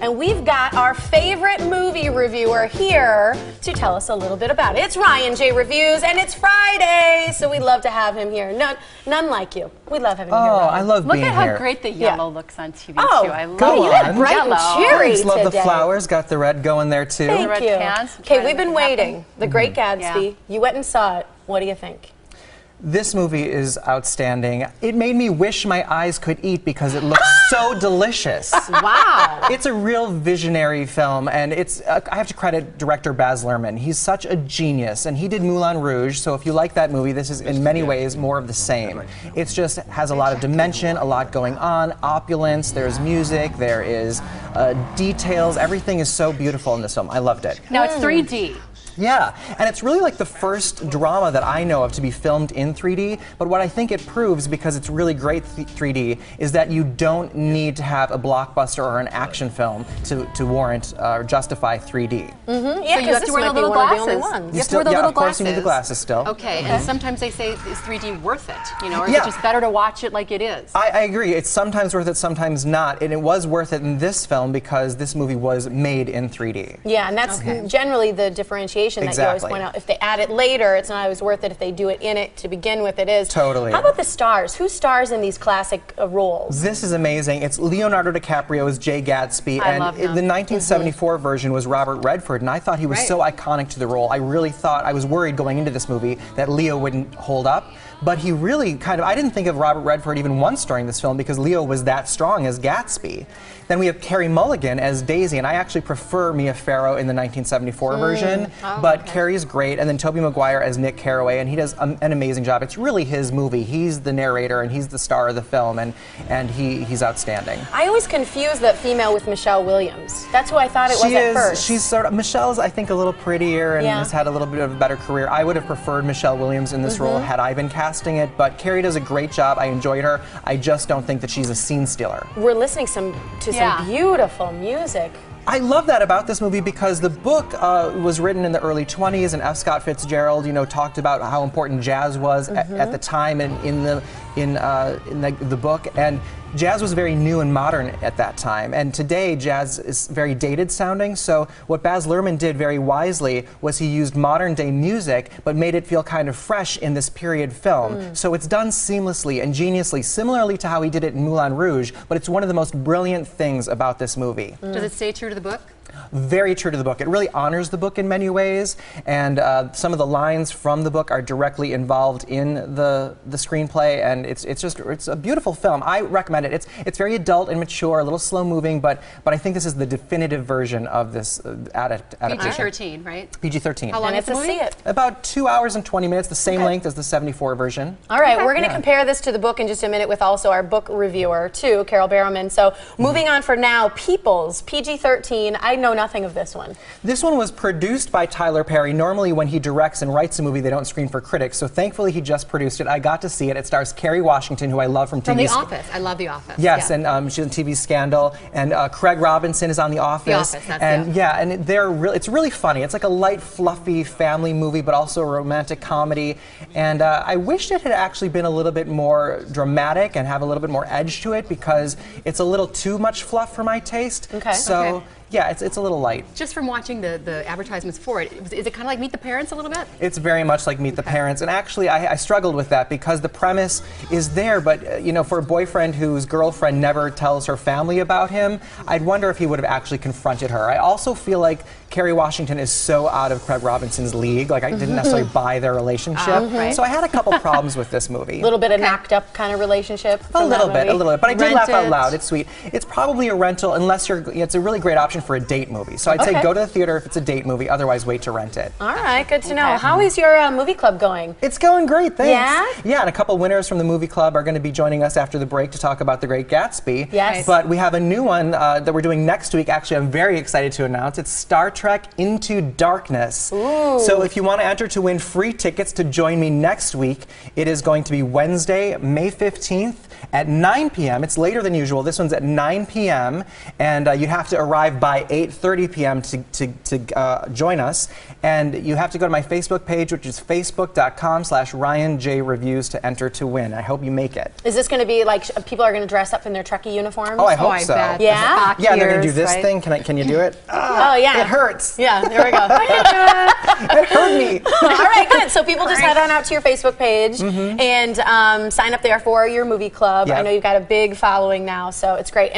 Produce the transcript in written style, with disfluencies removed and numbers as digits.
and we've got our favorite movie reviewer here to tell us a little bit about it. It's Ryan J. Reviews, and it's Friday, so we love to have him here. None like you. We love having you here, Ryan. I love being here. Look at how great the yellow looks on TV, too. I love you look bright yellow. and cheery Thanks, love the today. flowers. Got the red going there, too. Thank red you. pants. Okay, we've been waiting. The Great Gatsby. Yeah. You went and saw it. What do you think? This movie is outstanding. It made me wish my eyes could eat because it looks so delicious. Wow. It's a real visionary film, and I have to credit director Baz Luhrmann. He's such a genius, and he did Moulin Rouge, so if you like that movie, this is in many ways more of the same. It just has a lot of dimension, a lot going on, opulence, there's music, there is details. Everything is so beautiful in this film. I loved it. Now, it's 3D. Yeah, and it's really like the first drama that I know of to be filmed in 3D, but what I think it proves, because it's really great 3D, is that you don't need to have a blockbuster or an action film to warrant or justify 3D. Mm-hmm. Yeah, so you have to wear the little glasses. You have to wear the little of course glasses. you need the glasses still. Okay, and sometimes they say, is 3D worth it? You know, or is Yeah. it just better to watch it like it is? I agree. It's sometimes worth it, sometimes not, and it was worth it in this film because this movie was made in 3D. Yeah, and that's generally the differentiation that you always point out. If they add it later, it's not always worth it. If they do it in it to begin with, it is. Totally. How about the stars? Who stars in these classic roles? This is amazing. It's Leonardo DiCaprio as Jay Gatsby, I and love him. the 1974 version was Robert Redford, and I thought he was so iconic to the role. I really thought, I was worried going into this movie that Leo wouldn't hold up, but he really I didn't think of Robert Redford even once during this film because Leo was that strong as Gatsby. Then we have Carey Mulligan as Daisy, and I actually prefer Mia Farrow in the 1974 version, but Carey's great, and then Tobey Maguire as Nick Carraway, and he does an amazing job. It's really his movie. He's the narrator, and he's the star of the film, and he's outstanding. I always confuse that female with Michelle Williams. That's who I thought it was at first. She's sort of, Michelle's, I think, a little prettier and has had a little bit of a better career. I would have preferred Michelle Williams in this role had I been casting it, but Carey does a great job. I enjoyed her. I just don't think that she's a scene stealer. We're listening to some beautiful music. I love that about this movie because the book was written in the early 20s, and F. Scott Fitzgerald, talked about how important jazz was at the time and in the book, and jazz was very new and modern at that time, and today jazz is very dated sounding. So what Baz Luhrmann did very wisely was he used modern day music but made it feel kind of fresh in this period film. So it's done seamlessly and geniusly, similarly to how he did it in Moulin Rouge, but it's one of the most brilliant things about this movie. Does it stay true to the book? Very true to the book. It really honors the book in many ways, and some of the lines from the book are directly involved in the screenplay, and it's a beautiful film. I recommend it. It's very adult and mature, a little slow moving, but I think this is the definitive version of this adaptation. PG-13, right? PG-13. How long is the to movie? see it. About 2 hours and 20 minutes, the same length as the 74 version. All right, we're going to compare this to the book in just a minute with also our book reviewer, too, Carol Barrowman. So moving on for now, Peeples, PG-13. I know nothing of this one. This one was produced by Tyler Perry. Normally when he directs and writes a movie, they don't screen for critics, so thankfully he just produced it. I got to see it. It stars Kerry Washington, who I love from TV. From The Office. I love The Office. Yes, and she's on TV Scandal, and Craig Robinson is on The Office. The Office, that's and and it's really funny. It's like a light, fluffy family movie, but also a romantic comedy. And I wished it had actually been a little bit more dramatic and have a little bit more edge to it because it's a little too much fluff for my taste. Okay. So. Yeah, it's a little light. Just from watching the advertisements for it, is it kind of like Meet the Parents a little bit? It's very much like Meet the Parents, and actually I struggled with that because the premise is there, but for a boyfriend whose girlfriend never tells her family about him, I'd wonder if he would have actually confronted her. I also feel like Kerry Washington is so out of Craig Robinson's league, like I didn't necessarily buy their relationship, so I had a couple problems with this movie. A little bit of knocked up kind of relationship. A little bit, but I did laugh out loud. It's sweet. It's probably a rental unless it's a really great option for a date movie. So I'd say go to the theater if it's a date movie, otherwise wait to rent it. All right, good to know. How is your movie club going? It's going great, thanks. Yeah? Yeah, and a couple winners from the movie club are going to be joining us after the break to talk about The Great Gatsby. Yes. But we have a new one that we're doing next week. Actually, I'm very excited to announce. It's Star Trek Into Darkness. Ooh. So if you want to enter to win free tickets to join me next week, it is going to be Wednesday, May 15th at 9 p.m. It's later than usual. This one's at 9 p.m. and you have to arrive by by 8:30 p.m. to join us. And you have to go to my Facebook page, which is facebook.com/RyanJReviews to enter to win. I hope you make it. Is this going to be like people are going to dress up in their Trekkie uniforms? Oh, I hope so. Bet. Yeah? Yeah, they're going to do this right? thing. Can you do it? Oh, yeah. It hurts. Yeah, there we go. It hurt me. All right, good. So people just head on out to your Facebook page and sign up there for your movie club. Yep. I know you've got a big following now, so it's great.